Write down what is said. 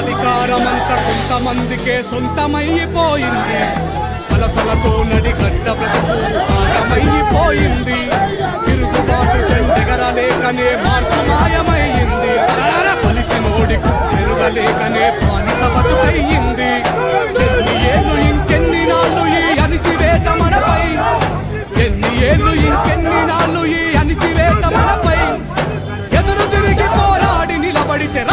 అధికారమంతా కొంతమందికే సొంతమైపోయింది. వలసలతో నడిగడ్డ బ్రతుకు ఆగమైపోయింది. తిరుగుబాటు జెండెగరలేకనే మార్పు మాయమైంది. పలిసినోడి తిరగలేకనే బానిస బతుకయ్యింది. ఎన్ని ఏళ్ళు ఇంకెన్ని నాళ్ళు ఈ అణిచివేత మనపై, ఎన్ని ఏళ్ళు ఇంకెన్ని నాళ్ళు ఈ అణిచివేత మనపై. ఎదురు తిరిగి పోరాడి నిలబడితే